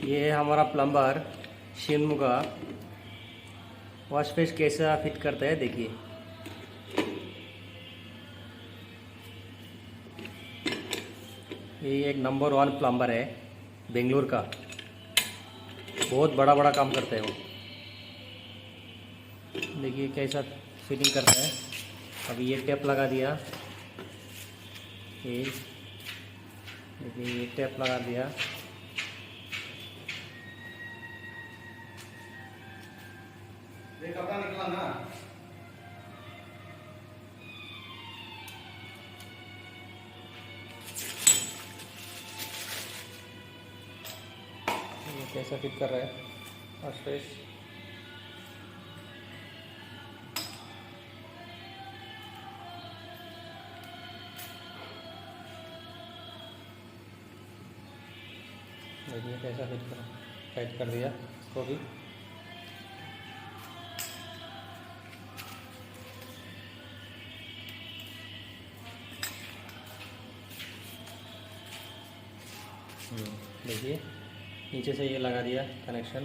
ये हमारा plumber शिनमुगा wash face कैसा फिट करता है देखिए। ये एक नंबर 1 प्लम्बर है बेंगलुरु का, बहुत बड़ा बड़ा काम करता है वो। देखिए कैसा फिटिंग करता है। अभी ये टेप लगा दिया, ये देखिए ये टेप लगा दिया। ये कपड़ा निकला ना। ये कैसा फिट कर रहा है वॉश फेस। देखिए कैसा टाइट कर दिया इसको भी। देखिए नीचे से ये लगा दिया कनेक्शन।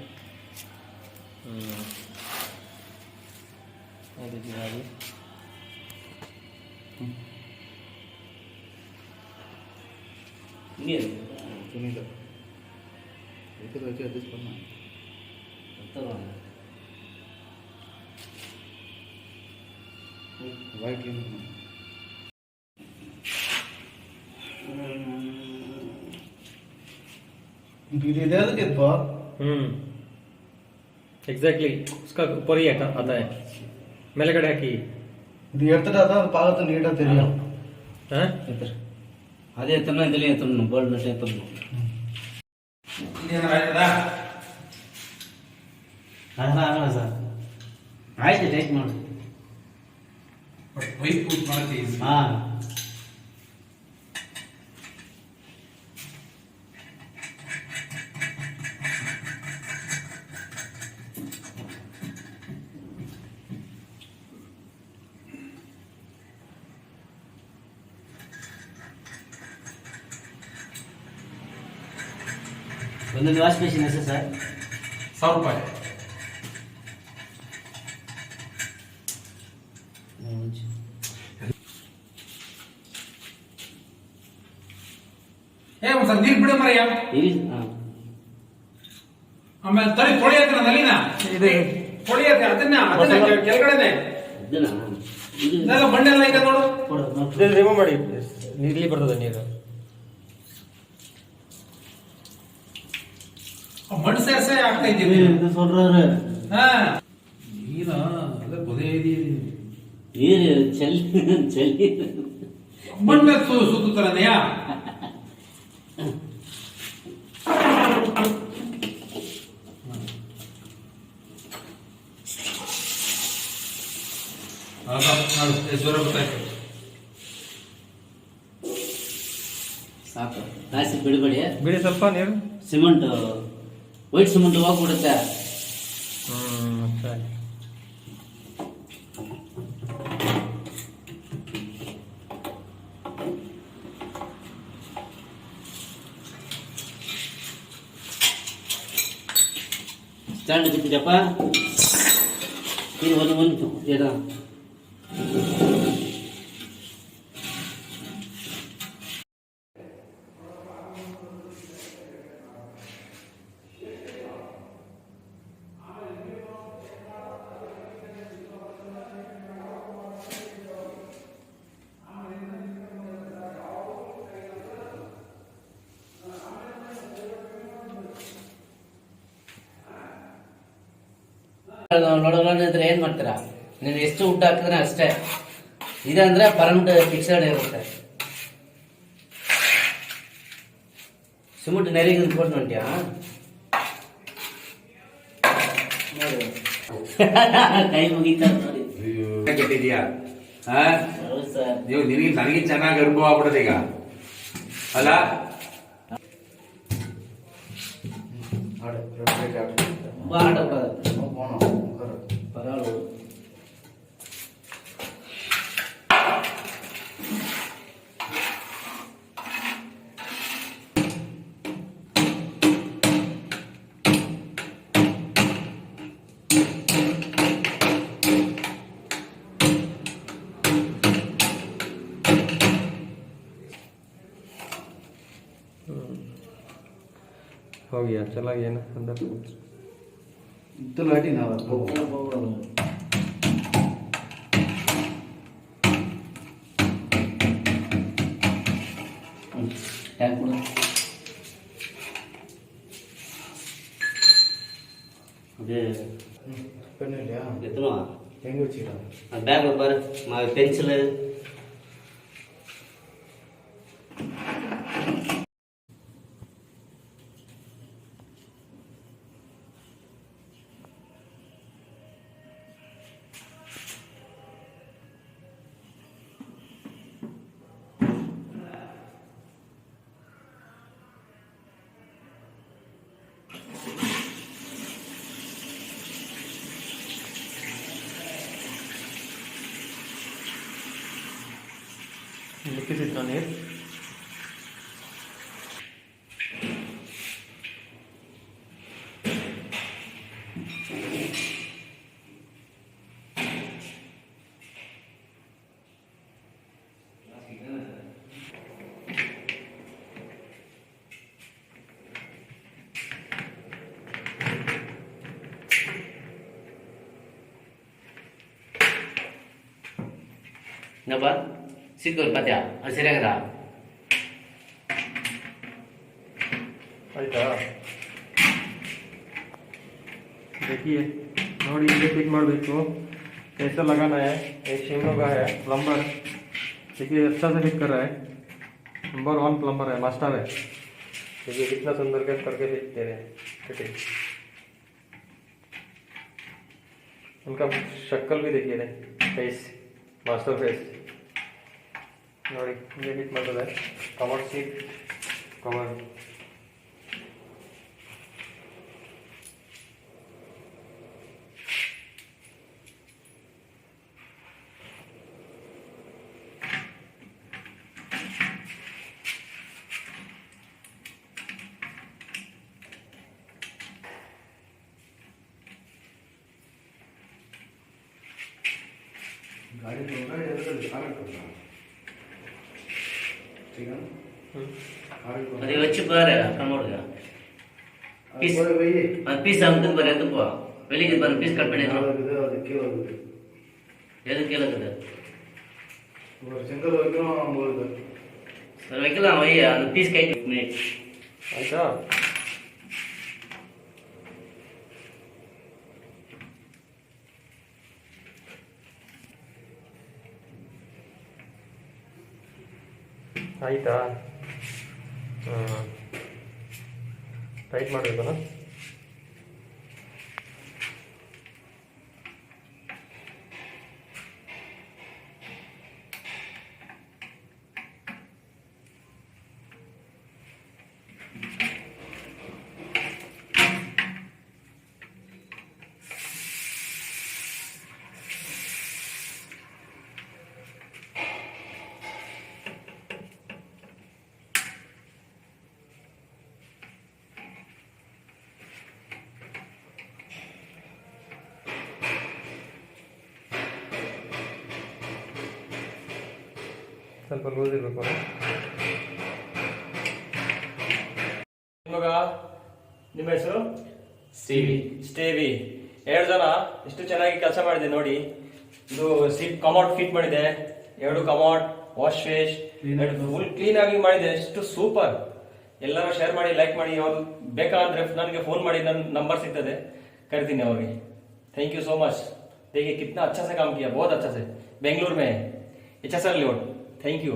ये देखिए अभी वाइट एग्जैक्टली उसका ऊपर ही आता है ಮೇಲ್ಗಡೆ ಹಾಕಿ ಇದು ಎತ್ತಡ ಅದ ಪಾಲತ ನೀಟ ತೆರಿಯ ಅದೇ ಎತ್ತನ ಇದರಲ್ಲಿ ಎತ್ತನ ಬೋಲ್ಡ್ ನಟ ಎತ್ತನ ಇದೇನ ಆಯ್ತದಾ ಆಗಲ್ಲ ಸರ್ ಆಯ್ತು ಟೈಟ್ ಮಾಡಿ ವೈಟ್ ಪುಟ್ ಮಾಡ್ತೀವಿ ಹಾ ಒಂದೊಂದು ವಾಶ್ ಬೇಸಿನ್ ಎಷ್ಟು ಸರ್? 100 ರೂಪಾಯಿ. ಒಂದ್ಸಲ ನೀರು ಬಿಡ ಮರಯ್ಯ. ಆಮೇಲೆ ತಳಿ ತೊಳಿಯತ್ತ ನಲ್ಲಿನ ತೊಳಿಯತ್ತೆ ಅದನ್ನ ಕೆಳಗಡೆನೆ ಇದೆಲ್ಲ ಮಣ್ಣೆಲ್ಲ ಇದೆ ನೋಡು. ರಿಮೂವ್ ಮಾಡಿ, ಇಲ್ಲಿ ಬರ್ತದೆ ನೀರು. ಮಣ್ಣು ಸೇರ್ಸೇ ಆಗ್ತಾ ಇದ್ದೀವಿ சொல்றாரு. ನೀರ ಅದ ಬದೇ ಇದೆ ನೀರು ಚಲಿ ಮಣ್ಣು ಸುತ್ತುತ್ತಾರನೆಯ ಜ್ವರ ಗೊತ್ತಾಯ್ತು. ಸಾಕು ಜಾಸ್ತಿ ಬಿಡಬೇಡಿ, ಬಿಡಿ ಸ್ವಲ್ಪ ನೀರು. ಸಿಮೆಂಟ್ ವೈಟ್ ಸಿಮೆಂಟ್ ಹೋಗ್ಬಿಡುತ್ತೆ. ಸರಿ. ಸ್ಟ್ಯಾಂಡ್ ಬಿಟ್ಟಿದಪ್ಪ ಇದು ಒಂದು ಏನ ನೋಡೋಣ ಇದ್ರೆ ಏನ್ ಮಾಡ್ತೀರಾ? ನೀವು ಎಷ್ಟು ವುಡ್ ಹಾಕಿದ್ರೆ ಅಷ್ಟೇ. ಇದಂದ್ರೆ ಪರ್ಮನೆಂಟ್ ಫಿಕ್ಸೆಡ್ ಇರುತ್ತೆ. ಸಿಮೆಂಟ್ ನೆರಿಗೆ ಕೊಟ್ಟು ಹೊಂಟ್ಯಾ ಕೈ ಮುಗಿತಾ ಕೆಟ್ಟಿದ್ಯಾ? ನೀವು ನಿನಗೆ ನನಗೆ ಚೆನ್ನಾಗಿ ಅನುಭವ ಆಗ್ಬಿಡೋದು ಈಗ ಅಲ್ಲ. ಪರವಾಗಿಲ್ಲ. हो गया, चला गया ना अंदर। तो लाटी ना బ్యాగ్ బర్ మా పెన్సిల్ लिखित इतना नहीं नबा ಸಿಕ್ಕರ್ ಪದ್ಯ ಹಸಿರಾಗದ आयता देखिए नोड़ी ये फिट ಮಾಡಬೇಕು कैसा लगाना है। एक शिमलो का है प्लम्बर, देखिए अच्छा से फिट कर रहा है, नंबर 1 प्लम्बर है, मास्टर है। देखिए कितना सुंदर करके फिट दे रहे हैं फिटिंग। उनका शक्ल भी देखिए ना, फेस मास्टर फेस ನೋಡಿ ये फिट ಮಾಡ್ತದೆ। कवर सीट कवर गाड़ी तो होगा या तो दिखा रहा है, ठीक है ना? అది వచ్చి బారే కమోడ్గా పీస్ పీస్ అమ్ముతుంది బారే ఎంత పో வெளியே பாரு பீஸ் கட் பண்ணி அது கீழே இருக்குது, எது கீழே இருக்குது ஒரு செங்கல் வைக்கிறோம் போகுது, சரி வைக்கலாம் வை அந்த பீஸ் கை மினிட் आयता ಆಯ್ತಾ ಟೈಟ್ ಮಾಡಬೇಕಲ್ಲ। ಸ್ವಲ್ಪ ಲೂಸ್ ಇರಬೇಕು। ಇವಾಗ ನಿಮ್ಮ ಹೆಸರು ಸ್ಟೇವಿ 2 ಜನ ಎಷ್ಟು ಚೆನ್ನಾಗಿ ಕೆಲಸ ಮಾಡಿದೆ ನೋಡಿ। ಇದು ಸೀಟ್ ಕಮೋಡ್ ಫಿಟ್ ಮಾಡಿದೆ, 2 commode, wash face full clean ಆಗಿ ಮಾಡಿದೆ, ಎಷ್ಟು ಸೂಪರ್। ಎಲ್ಲರೂ ಶೇರ್ ಮಾಡಿ, ಲೈಕ್ ಮಾಡಿ, ಅವ್ರು ಬೇಕಾದ್ರೆ ನನಗೆ ಫೋನ್ ಮಾಡಿ, ನನ್ನ ನಂಬರ್ ಸಿಗ್ತದೆ, करತೀನಿ ಅವ್ರಿಗೆ। Thank you so much. देखिए कितना अच्छा से काम किया, बहुत अच्छा से, बेंगलुरु में HSR लेआउट। Thank you.